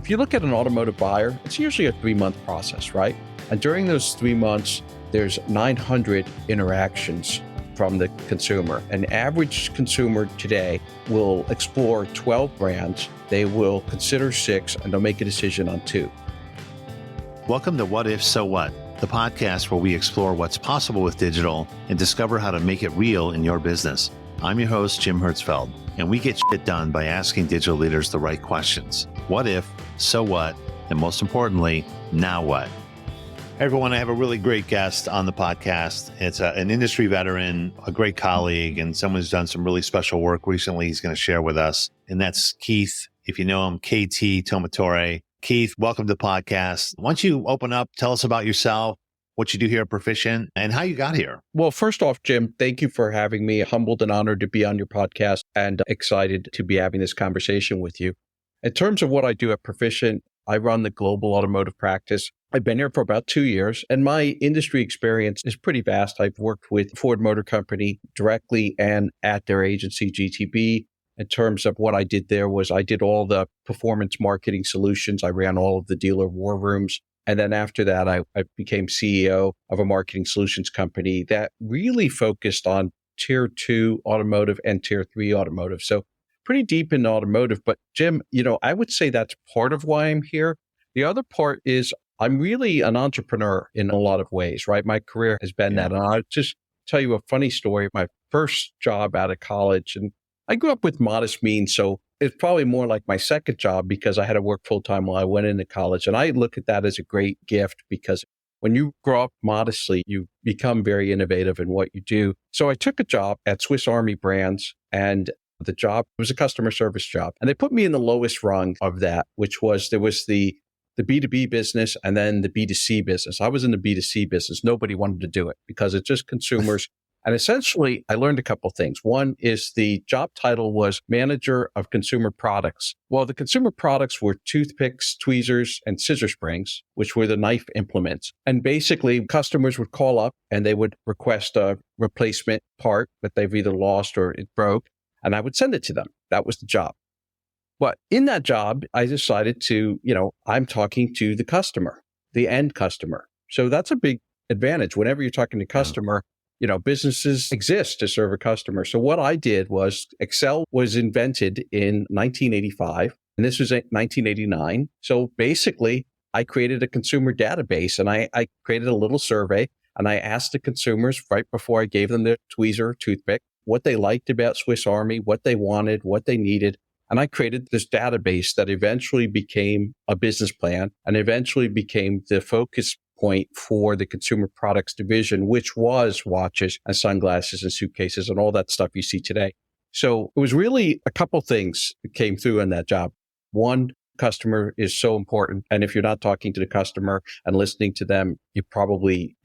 If you look at an automotive buyer, it's usually a 3-month process, right? And during those 3 months, there's 900 interactions from the consumer. An average consumer today will explore 12 brands. They will consider 6, and they'll make a decision on 2. Welcome to What If, So What, the podcast where we explore what's possible with digital and discover how to make it real in your business. I'm your host, Jim Hertzfeld, and we get shit done by asking digital leaders the right questions. What if, so what, and most importantly, now what? Hey everyone, I have a really great guest on the podcast. It's an industry veteran, a great colleague, and someone who's done some really special work recently he's going to share with us. And that's Keith, if you know him, KT Tomatore. Keith, welcome to the podcast. Why don't you open up, tell us about yourself, what you do here at Perficient, and how you got here. Well, first off, Jim, thank you for having me. Humbled and honored to be on your podcast and excited to be having this conversation with you. In terms of what I do at Perficient, I run the global automotive practice. I've been here for about 2 years, and my industry experience is pretty vast. I've worked with Ford Motor Company directly and at their agency, GTB. In terms of what I did there was I did all the performance marketing solutions. I ran all of the dealer war rooms. And then after that, I became CEO of a marketing solutions company that really focused on tier 2 automotive and tier 3 automotive. So pretty deep in automotive. But Jim, I would say that's part of why I'm here. The other part is I'm really an entrepreneur in a lot of ways, right? My career has been that. And I'll just tell you a funny story. My first job out of college, and I grew up with modest means, so it's probably more like my second job because I had to work full-time while I went into college. And I look at that as a great gift because when you grow up modestly, you become very innovative in what you do. So I took a job at Swiss Army Brands, and the job was a customer service job. And they put me in the lowest rung of that, which was there was the B2B business and then the B2C business. I was in the B2C business. Nobody wanted to do it because it's just consumers. And essentially, I learned a couple things. One is the job title was Manager of Consumer Products. Well, the consumer products were toothpicks, tweezers, and scissor springs, which were the knife implements. And basically, customers would call up and they would request a replacement part that they've either lost or it broke, and I would send it to them. That was the job. But in that job, I decided to, I'm talking to the customer, the end customer. So that's a big advantage. Whenever you're talking to customer, businesses exist to serve a customer. So what I did was Excel was invented in 1985, and this was 1989. So basically, I created a consumer database, and I created a little survey, and I asked the consumers right before I gave them their tweezer or toothpick, what they liked about Swiss Army, what they wanted, what they needed. And I created this database that eventually became a business plan and eventually became the focus point for the consumer products division, which was watches and sunglasses and suitcases and all that stuff you see today. So it was really a couple things that came through in that job. One, customer is so important. And if you're not talking to the customer and listening to them, you're probably,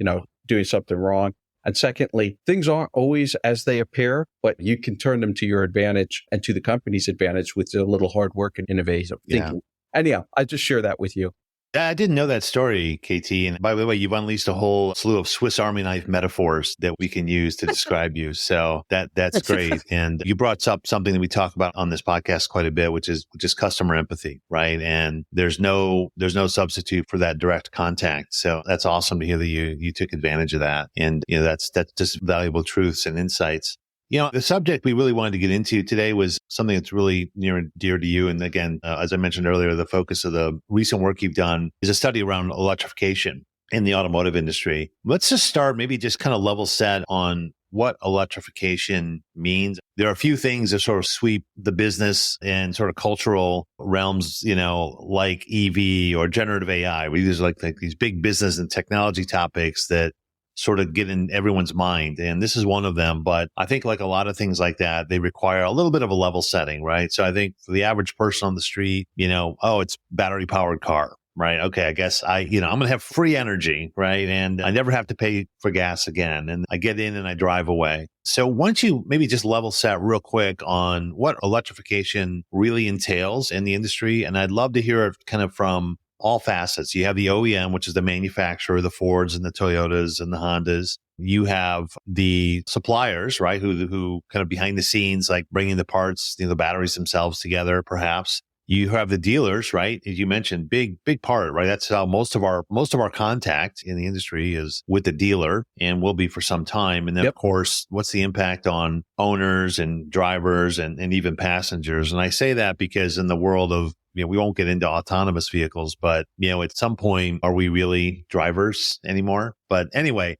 doing something wrong. And secondly, things aren't always as they appear, but you can turn them to your advantage and to the company's advantage with a little hard work and innovative thinking. And I just share that with you. I didn't know that story, KT. And by the way, you've unleashed a whole slew of Swiss Army knife metaphors that we can use to describe you. So that's great. And you brought up something that we talk about on this podcast quite a bit, which is customer empathy, right? And there's no substitute for that direct contact. So that's awesome to hear that you took advantage of that. And that's just valuable truths and insights. The subject we really wanted to get into today was something that's really near and dear to you. And again, as I mentioned earlier, the focus of the recent work you've done is a study around electrification in the automotive industry. Let's just start, maybe just kind of level set on what electrification means. There are a few things that sort of sweep the business and sort of cultural realms, like EV or generative AI. These are like these big business and technology topics that sort of get in everyone's mind. And this is one of them. But I think like a lot of things like that, they require a little bit of a level setting, right? So I think for the average person on the street, it's battery powered car, right? Okay, I guess I'm going to have free energy, right? And I never have to pay for gas again. And I get in and I drive away. So why don't you maybe just level set real quick on what electrification really entails in the industry? And I'd love to hear it kind of from all facets. You have the OEM, which is the manufacturer, the Fords and the Toyotas and the Hondas. You have the suppliers, right, who kind of behind the scenes, like bringing the parts, the batteries themselves together, perhaps. You have the dealers, right? As you mentioned, big part, right? That's how most of our contact in the industry is with the dealer, and will be for some time. And then, of Yep. course, what's the impact on owners and drivers and even passengers? And I say that because in the world of, we won't get into autonomous vehicles, but at some point, are we really drivers anymore? But anyway,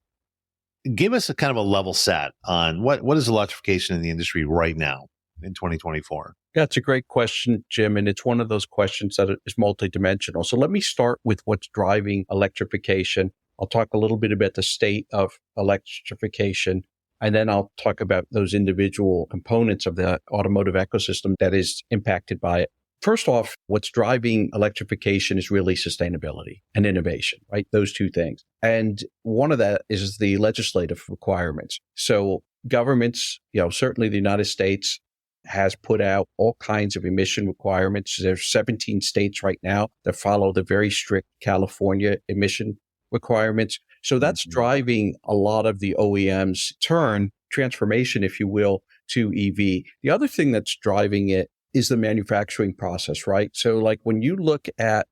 give us a kind of a level set on what is electrification in the industry right now in 2024. Yeah, it's a great question, Jim. And it's one of those questions that is multidimensional. So let me start with what's driving electrification. I'll talk a little bit about the state of electrification, and then I'll talk about those individual components of the automotive ecosystem that is impacted by it. First off, what's driving electrification is really sustainability and innovation, right? Those two things. And one of that is the legislative requirements. So governments, certainly the United States has put out all kinds of emission requirements. There's 17 states right now that follow the very strict California emission requirements. So that's driving a lot of the OEMs transformation, if you will, to EV. The other thing that's driving it is the manufacturing process, right? So like when you look at,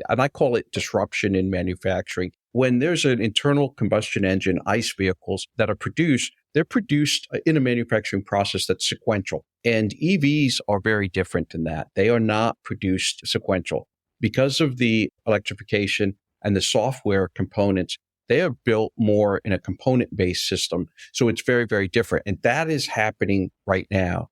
and I call it disruption in manufacturing, when there's an internal combustion engine, ICE vehicles that are produced, they're produced in a manufacturing process that's sequential. And EVs are very different than that. They are not produced sequential. Because of the electrification and the software components, they are built more in a component-based system. So it's very, very different. And that is happening right now.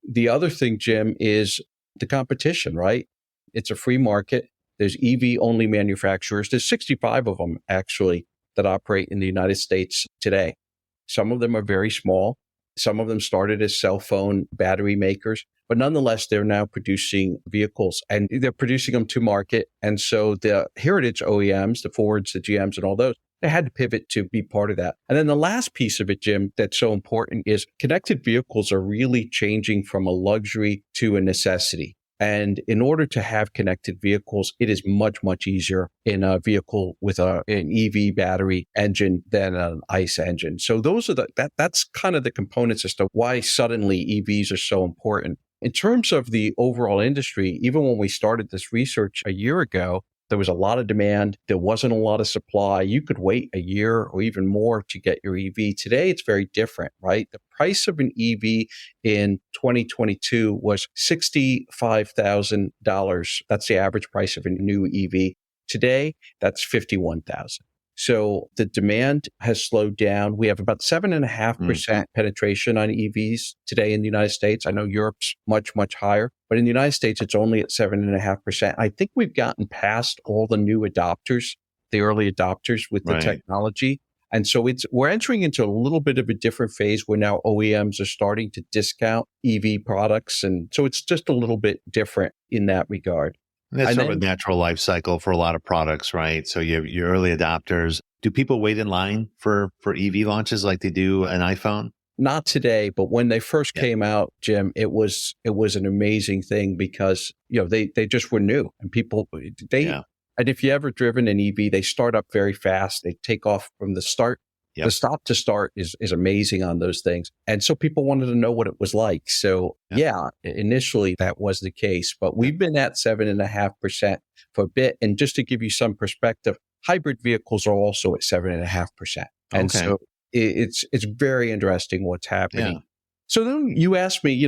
The other thing, Jim, is the competition, right? It's a free market. There's EV-only manufacturers. There's 65 of them, actually, that operate in the United States today. Some of them are very small. Some of them started as cell phone battery makers, but nonetheless, they're now producing vehicles and they're producing them to market. And so the heritage OEMs, the Fords, the GMs, and all those, they had to pivot to be part of that. And then the last piece of it, Jim, that's so important is connected vehicles are really changing from a luxury to a necessity. And in order to have connected vehicles, it is much, much easier in a vehicle with an EV battery engine than an ICE engine. So those are that's kind of the components as to why suddenly EVs are so important. In terms of the overall industry, even when we started this research a year ago, there was a lot of demand. There wasn't a lot of supply. You could wait a year or even more to get your EV. Today, it's very different, right? The price of an EV in 2022 was $65,000. That's the average price of a new EV. Today, that's $51,000. So the demand has slowed down. We have about 7.5% penetration on EVs today in the United States. I know Europe's much, much higher, but in the United States, it's only at 7.5%. I think we've gotten past all the new adopters, the early adopters with the technology. And so we're entering into a little bit of a different phase where now OEMs are starting to discount EV products. And so it's just a little bit different in that regard. And that's sort of a natural life cycle for a lot of products, right? So you have your early adopters. Do people wait in line for EV launches like they do an iPhone? Not today, but when they first came out, Jim, it was an amazing thing because, they just were new and people, and if you ever driven an EV, they start up very fast. They take off from the start. The stop to start is amazing on those things. And so people wanted to know what it was like. So initially that was the case, but we've been at 7.5% for a bit. And just to give you some perspective, hybrid vehicles are also at 7.5%. And so it's very interesting what's happening. Yeah. So then you asked me,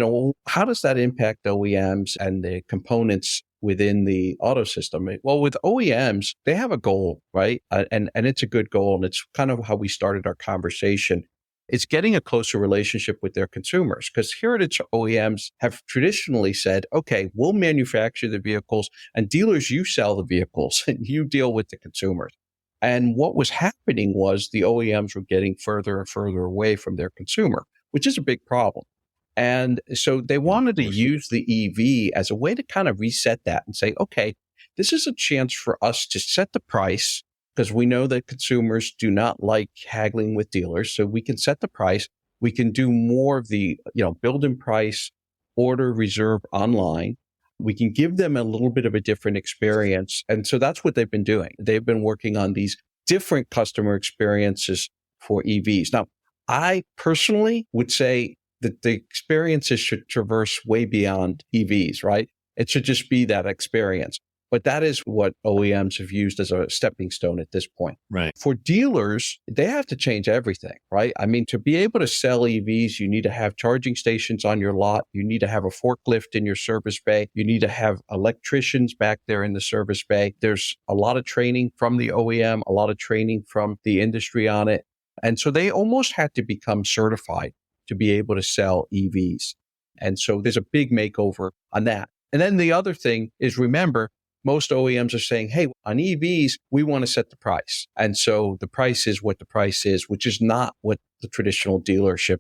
how does that impact OEMs and the components within the auto system? Well, with OEMs, they have a goal, right? And it's a good goal. And it's kind of how we started our conversation. It's getting a closer relationship with their consumers because heritage OEMs have traditionally said, okay, we'll manufacture the vehicles and dealers, you sell the vehicles and you deal with the consumers. And what was happening was the OEMs were getting further and further away from their consumer, which is a big problem. And so they wanted to use the EV as a way to kind of reset that and say, okay, this is a chance for us to set the price because we know that consumers do not like haggling with dealers. So we can set the price. We can do more of the, build and price, order, reserve online. We can give them a little bit of a different experience. And so that's what they've been doing. They've been working on these different customer experiences for EVs. Now, I personally would say that the experiences should traverse way beyond EVs, right? It should just be that experience. But that is what OEMs have used as a stepping stone at this point. Right. For dealers, they have to change everything, right? I mean, to be able to sell EVs, you need to have charging stations on your lot. You need to have a forklift in your service bay. You need to have electricians back there in the service bay. There's a lot of training from the OEM, a lot of training from the industry on it. And so they almost had to become certified to be able to sell EVs. And so there's a big makeover on that. And then the other thing is, remember, most OEMs are saying, hey, on EVs, we want to set the price. And so the price is what the price is, which is not what the traditional dealership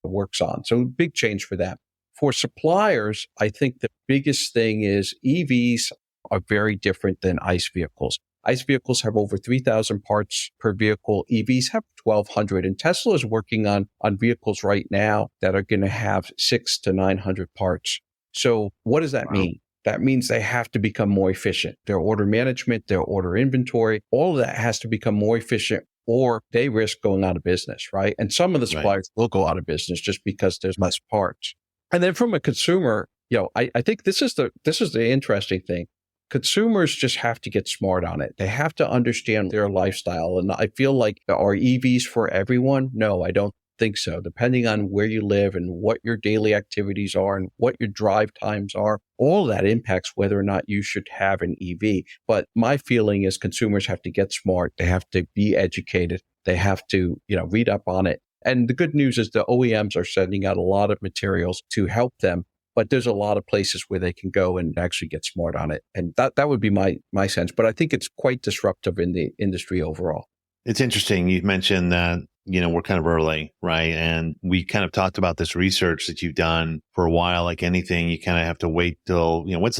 works on. So big change for that. For suppliers, I think the biggest thing is EVs are very different than ICE vehicles. ICE vehicles have over 3,000 parts per vehicle. EVs have 1,200. And Tesla is working on vehicles right now that are going to have 600 to 900 parts. So what does that mean? That means they have to become more efficient. Their order management, their order inventory, all of that has to become more efficient, or they risk going out of business, right? And some of the suppliers will go out of business just because there's less parts. And then from a consumer, I think this is the interesting thing. Consumers just have to get smart on it. They have to understand their lifestyle. And I feel like, are EVs for everyone? No, I don't think so. Depending on where you live and what your daily activities are and what your drive times are, all that impacts whether or not you should have an EV. But my feeling is consumers have to get smart. They have to be educated. They have to, read up on it. And the good news is the OEMs are sending out a lot of materials to help them. But there's a lot of places where they can go and actually get smart on it. And that would be my sense. But I think it's quite disruptive in the industry overall. It's interesting. You mentioned that, we're kind of early, right? And we kind of talked about this research that you've done for a while. Like anything, you kind of have to wait till, when's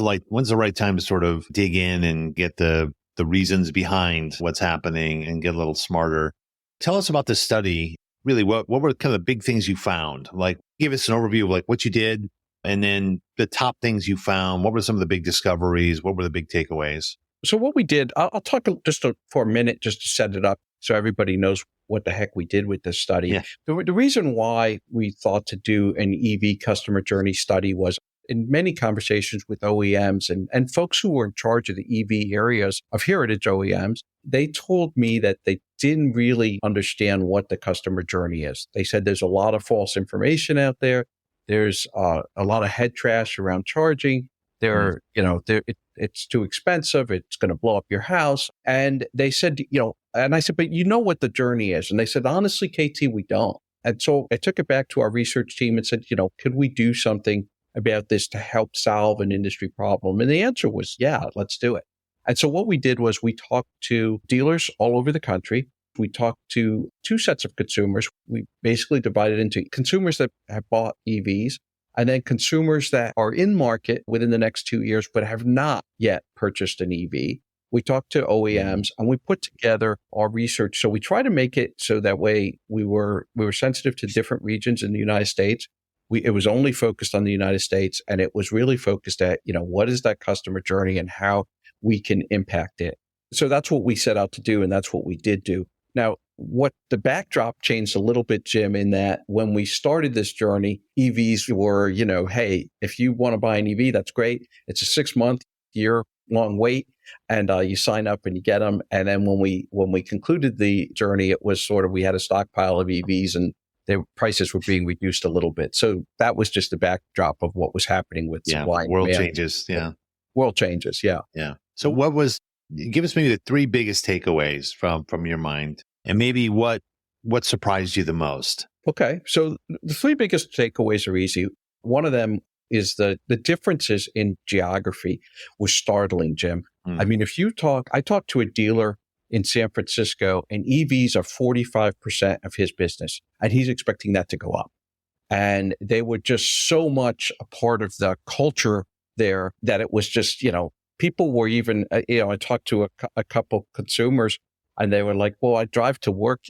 the right time to sort of dig in and get the reasons behind what's happening and get a little smarter. Tell us about this study. Really, what were kind of the big things you found? Like, give us an overview of like what you did, and then the top things you found. What were some of the big discoveries? What were the big takeaways? So what we did, I'll talk for a minute just to set it up so everybody knows what the heck we did with this study. Yeah. The reason why we thought to do an EV customer journey study was in many conversations with OEMs and folks who were in charge of the EV areas of heritage OEMs, they told me that they didn't really understand what the customer journey is. They said there's a lot of false information out there. There's a lot of head trash around charging. It's too expensive. It's going to blow up your house. And they said, and I said, but you know what the journey is? And they said, honestly, KT, we don't. And so I took it back to our research team and said, could we do something about this to help solve an industry problem? And the answer was, yeah, let's do it. And so what we did was we talked to dealers all over the country. We talked to two sets of consumers. We basically divided into consumers that have bought EVs and then consumers that are in market within the next 2 years but have not yet purchased an EV. We talked to OEMs and we put together our research. So we try to make it so that way we were sensitive to different regions in the United States. It was only focused on the United States, and it was really focused at, what is that customer journey and how we can impact it. So that's what we set out to do, and that's what we did do. Now, what the backdrop changed a little bit, Jim, in that when we started this journey, EVs were, hey, if you want to buy an EV, that's great. It's a 6-month, year-long wait, and you sign up and you get them. And then when we concluded the journey, it was sort of, we had a stockpile of EVs and their prices were being reduced a little bit. So that was just the backdrop of what was happening with supply and world demand. changes. Yeah. World changes. Yeah. Yeah. So give us maybe the 3 biggest takeaways from your mind, and maybe what surprised you the most? Okay. So the 3 biggest takeaways are easy. One of them is the differences in geography was startling, Jim. I mean, I talked to a dealer in San Francisco, and EVs are 45% of his business, and he's expecting that to go up. And they were just so much a part of the culture there that it was just, people were even, I talked to a couple consumers, and they were like, well, I drive to work,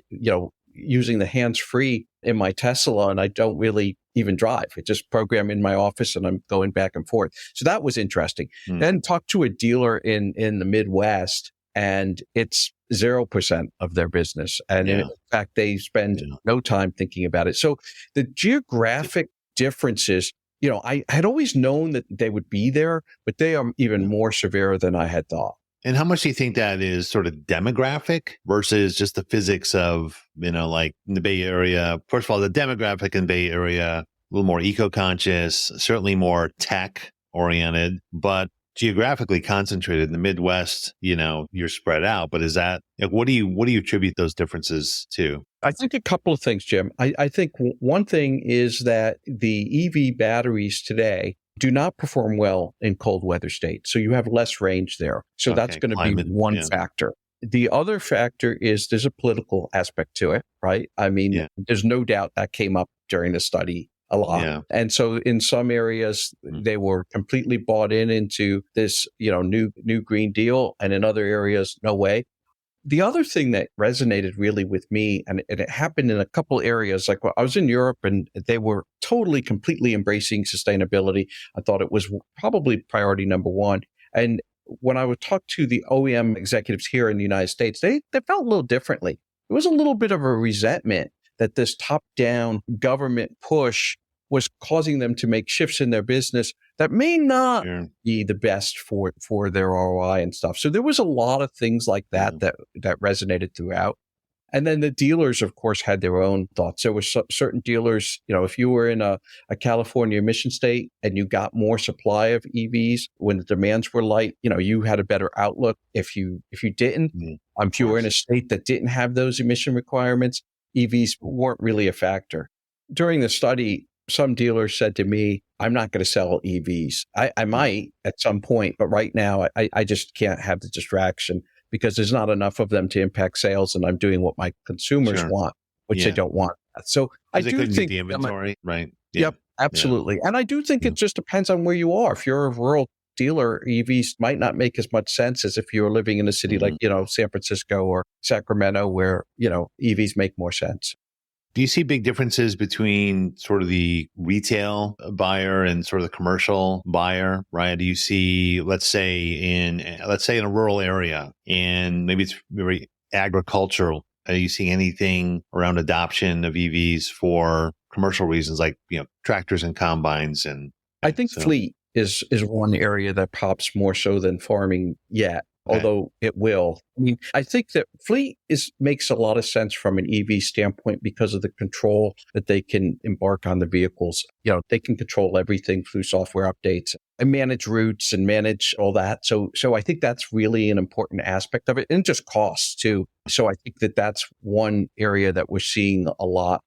using the hands-free in my Tesla, and I don't really even drive. I just program in my office and I'm going back and forth. So that was interesting. Then talked to a dealer in the Midwest, and it's 0% of their business. And in fact, they spend no time thinking about it. So the geographic differences I had always known that they would be there, but they are even Yeah. more severe than I had thought. And how much do you think that is sort of demographic versus just the physics of, like in the Bay Area? First of all, the demographic in the Bay Area, a little more eco-conscious, certainly more tech oriented, but geographically concentrated in the Midwest, you're spread out. But is that, like, what do you attribute those differences to? I think a couple of things, Jim. I think one thing is that the EV batteries today do not perform well in cold weather states. So you have less range there. So that's Okay, going to be climate. one Yeah. factor. The other factor is there's a political aspect to it, right? I mean, Yeah. there's no doubt that came up during the study a lot. Yeah. And so in some areas, they were completely bought into this, new Green Deal. And in other areas, no way. The other thing that resonated really with me, and it happened in a couple areas, like I was in Europe and they were completely embracing sustainability. I thought it was probably priority number one. And when I would talk to the OEM executives here in the United States, they felt a little differently. There was a little bit of a resentment that this top-down government push was causing them to make shifts in their business that may not Sure. be the best for their ROI and stuff. So there was a lot of things like that that resonated throughout. And then the dealers, of course, had their own thoughts. There were certain dealers, if you were in a California emission state and you got more supply of EVs when the demands were light, you had a better outlook. If you didn't, if you were in a state that didn't have those emission requirements, EVs weren't really a factor. During the study, some dealers said to me, I'm not going to sell EVs. I might at some point, but right now I just can't have the distraction because there's not enough of them to impact sales, and I'm doing what my consumers want, which they don't want. So I do couldn't think get the inventory, right? Yep, absolutely. And I do think it just depends on where you are. If you're a rural dealer, EVs might not make as much sense as if you're living in a city like, San Francisco or Sacramento, where, EVs make more sense. Do you see big differences between sort of the retail buyer and sort of the commercial buyer, right? Do you see, let's say in a rural area and maybe it's very agricultural, are you seeing anything around adoption of EVs for commercial reasons like, tractors and combines? And I think fleet is one area that pops more so than farming yet. Although it will. I mean, I think that fleet makes a lot of sense from an EV standpoint because of the control that they can embark on the vehicles. They can control everything through software updates and manage routes and manage all that. So I think that's really an important aspect of it, and just costs too. So I think that that's one area that we're seeing a lot.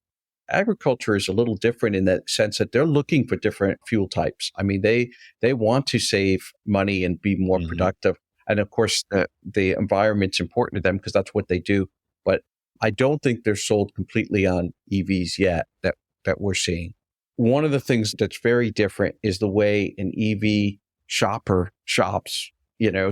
Agriculture is a little different in that sense that they're looking for different fuel types. I mean, they want to save money and be more productive. And of course, the environment's important to them because that's what they do. But I don't think they're sold completely on EVs yet that we're seeing. One of the things that's very different is the way an EV shopper shops.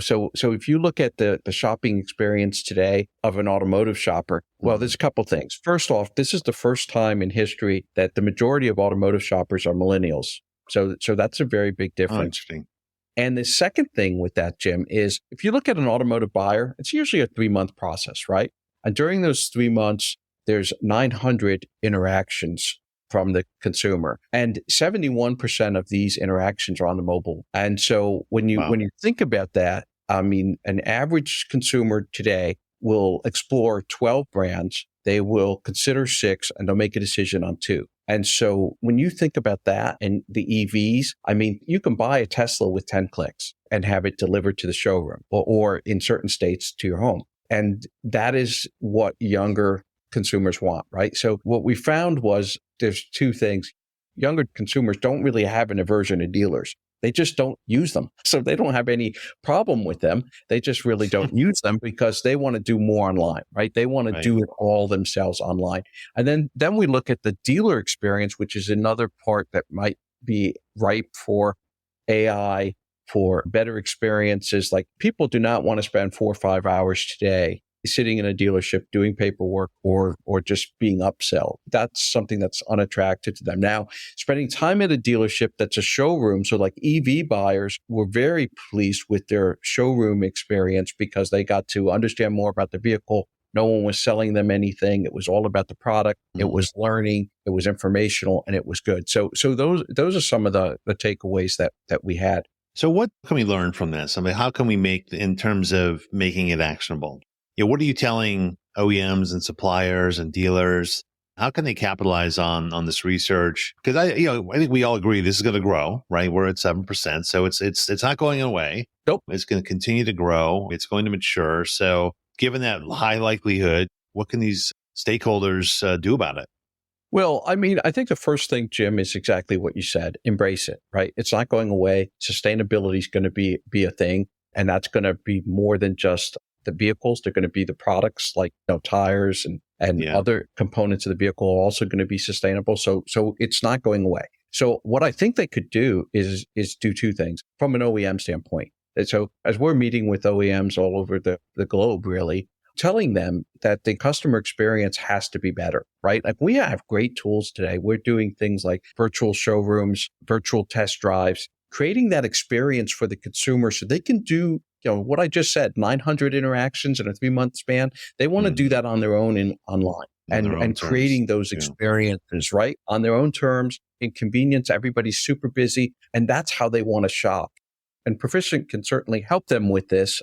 So if you look at the shopping experience today of an automotive shopper, well, there's a couple things. First off, this is the first time in history that the majority of automotive shoppers are millennials. So that's a very big difference. Oh, interesting. And the second thing with that, Jim, is if you look at an automotive buyer, it's usually a 3-month process, right? And during those 3 months, there's 900 interactions from the consumer, and 71% of these interactions are on the mobile. And so when you think about that, I mean, an average consumer today will explore 12 brands. They will consider 6, and they'll make a decision on 2. And so when you think about that and the EVs, I mean, you can buy a Tesla with 10 clicks and have it delivered to the showroom or in certain states to your home. And that is what younger consumers want, right? So what we found was there's 2 things. Younger consumers don't really have an aversion to dealers. They just don't use them. So they don't have any problem with them. They just really don't use them because they want to do more online, right? They want to do it all themselves online. And then we look at the dealer experience, which is another part that might be ripe for AI, for better experiences. Like, people do not want to spend 4 or 5 hours today sitting in a dealership doing paperwork or just being upsell. That's something that's unattractive to them. Now, spending time at a dealership that's a showroom, so like EV buyers were very pleased with their showroom experience because they got to understand more about the vehicle, No one was selling them anything. It was all about the product. It Mm. was learning. It was informational, and it was good. So those are some of the takeaways that we had. So what can we learn from this? I mean, how can we make, in terms of making it actionable? What are you telling OEMs and suppliers and dealers? How can they capitalize on this research? Because I think we all agree this is going to grow, right? We're at 7%, so it's not going away. Nope. It's going to continue to grow. It's going to mature. So, given that high likelihood, what can these stakeholders do about it? Well, I mean, I think the first thing, Jim, is exactly what you said. Embrace it, right? It's not going away. Sustainability is going to be a thing. And that's going to be more than just the vehicles. They're going to be the products like tires and other components of the vehicle are also going to be sustainable. So it's not going away. So what I think they could do is do two things from an OEM standpoint. And so as we're meeting with OEMs all over the globe, really, telling them that the customer experience has to be better, right? Like we have great tools today. We're doing things like virtual showrooms, virtual test drives, creating that experience for the consumer so they can do, what I just said, 900 interactions in a 3-month span. They want to do that on their own and online and creating those experiences, right? On their own terms, in convenience. Everybody's super busy and that's how they want to shop. And Perficient can certainly help them with this,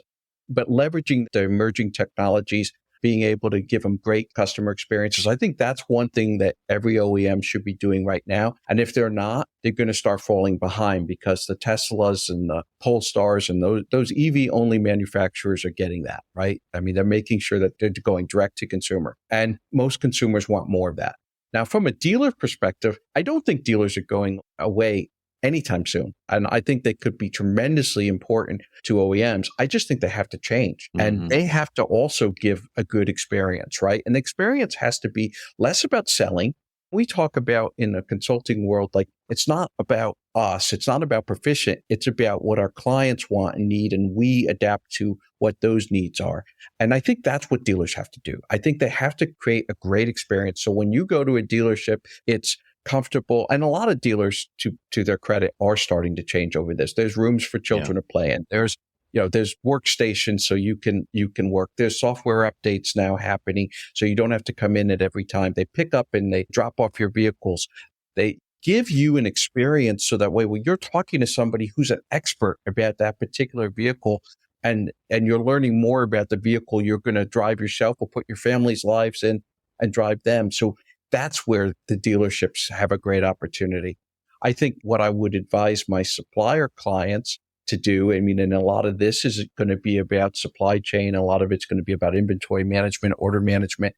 but leveraging the emerging technologies, being able to give them great customer experiences. I think that's one thing that every OEM should be doing right now. And if they're not, they're going to start falling behind because the Teslas and the Polestars and those EV only manufacturers are getting that, right? I mean, they're making sure that they're going direct to consumer and most consumers want more of that. Now, from a dealer perspective, I don't think dealers are going away anytime soon. And I think they could be tremendously important to OEMs. I just think they have to change and they have to also give a good experience, right? And the experience has to be less about selling. We talk about in the consulting world, like it's not about us. It's not about Perficient. It's about what our clients want and need. And we adapt to what those needs are. And I think that's what dealers have to do. I think they have to create a great experience. So when you go to a dealership, it's comfortable. And a lot of dealers, to their credit, are starting to change over this. There's rooms for children to play in. There's workstations so you can work. There's software updates now happening so you don't have to come in at every time. They pick up and they drop off your vehicles. They give you an experience so that way when you're talking to somebody who's an expert about that particular vehicle and you're learning more about the vehicle you're going to drive yourself or put your family's lives in and drive them. So that's where the dealerships have a great opportunity. I think what I would advise my supplier clients to do, I mean, and a lot of this is going to be about supply chain. A lot of it's going to be about inventory management, order management,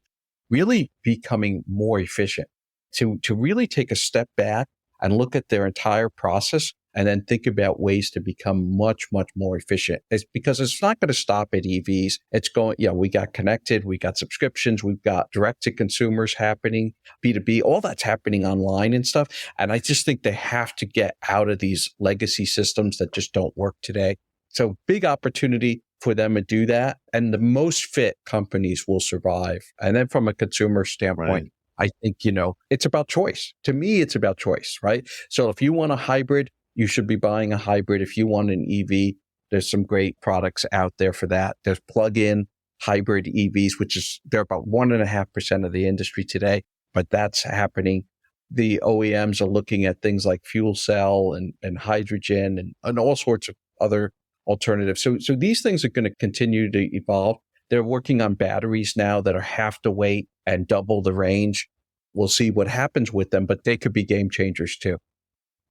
really becoming more efficient, to really take a step back and look at their entire process and then think about ways to become much, much more efficient. It's because it's not going to stop at EVs. It's going, we got connected, we got subscriptions, we've got direct to consumers happening, B2B, all that's happening online and stuff. And I just think they have to get out of these legacy systems that just don't work today. So big opportunity for them to do that. And the most fit companies will survive. And then from a consumer standpoint, I think, it's about choice. To me, it's about choice, right? So if you want a hybrid, you should be buying a hybrid. If you want an EV, there's some great products out there for that. There's plug-in hybrid EVs, they're about 1.5% of the industry today, but that's happening. The OEMs are looking at things like fuel cell and hydrogen and all sorts of other alternatives. So these things are going to continue to evolve. They're working on batteries now that are half the weight and double the range. We'll see what happens with them, but they could be game changers too.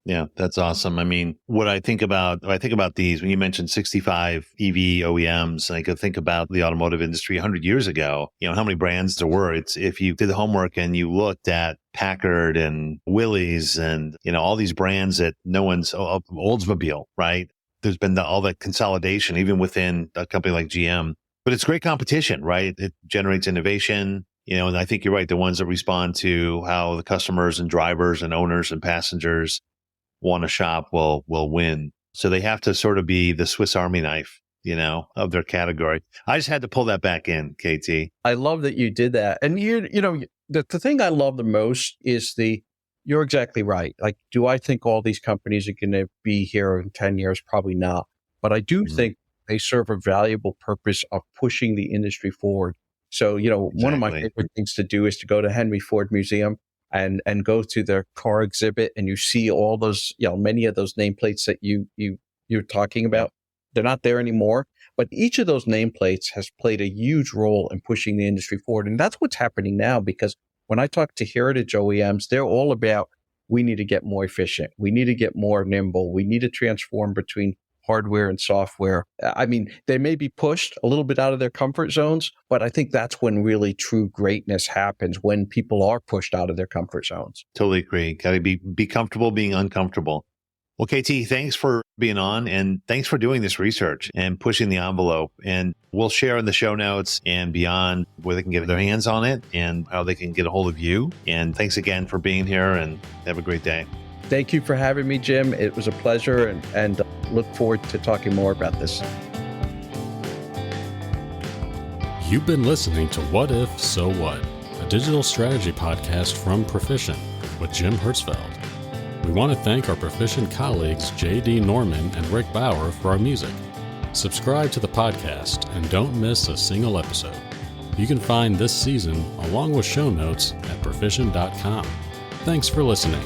Yeah, that's awesome. I mean, when I think about these, when you mentioned 65 EV OEMs, and I could think about the automotive industry 100 years ago, how many brands there were. It's, if you did the homework and you looked at Packard and Willys and, all these brands that no one's, Oldsmobile, right? There's been all that consolidation, even within a company like GM, but it's great competition, right? It generates innovation. And I think you're right. The ones that respond to how the customers and drivers and owners and passengers want to shop will win. So they have to sort of be the Swiss Army knife, of their category. I just had to pull that back in, KT. I love that you did that. And the thing I love the most is you're exactly right. Like, do I think all these companies are going to be here in 10 years? Probably not. But I do think they serve a valuable purpose of pushing the industry forward. So, one of my Exactly. favorite things to do is to go to Henry Ford Museum and go to their car exhibit, and you see all those, many of those nameplates that you're talking Yep. about. They're not there anymore, but each of those nameplates has played a huge role in pushing the industry forward. And that's what's happening now, because when I talk to heritage OEMs, they're all about, we need to get more efficient. We need to get more nimble. We need to transform between hardware and software. I mean, they may be pushed a little bit out of their comfort zones, but I think that's when really true greatness happens, when people are pushed out of their comfort zones. Totally agree. Got to be comfortable being uncomfortable. Well, KT, thanks for being on, and thanks for doing this research and pushing the envelope. And we'll share in the show notes and beyond where they can get their hands on it and how they can get a hold of you. And thanks again for being here, and have a great day. Thank you for having me, Jim. It was a pleasure, and look forward to talking more about this. You've been listening to What If, So What, a digital strategy podcast from Perficient with Jim Hertzfeld. We want to thank our Perficient colleagues J.D. Norman and Rick Bauer for our music. Subscribe to the podcast and don't miss a single episode. You can find this season along with show notes at Perficient.com. Thanks for listening.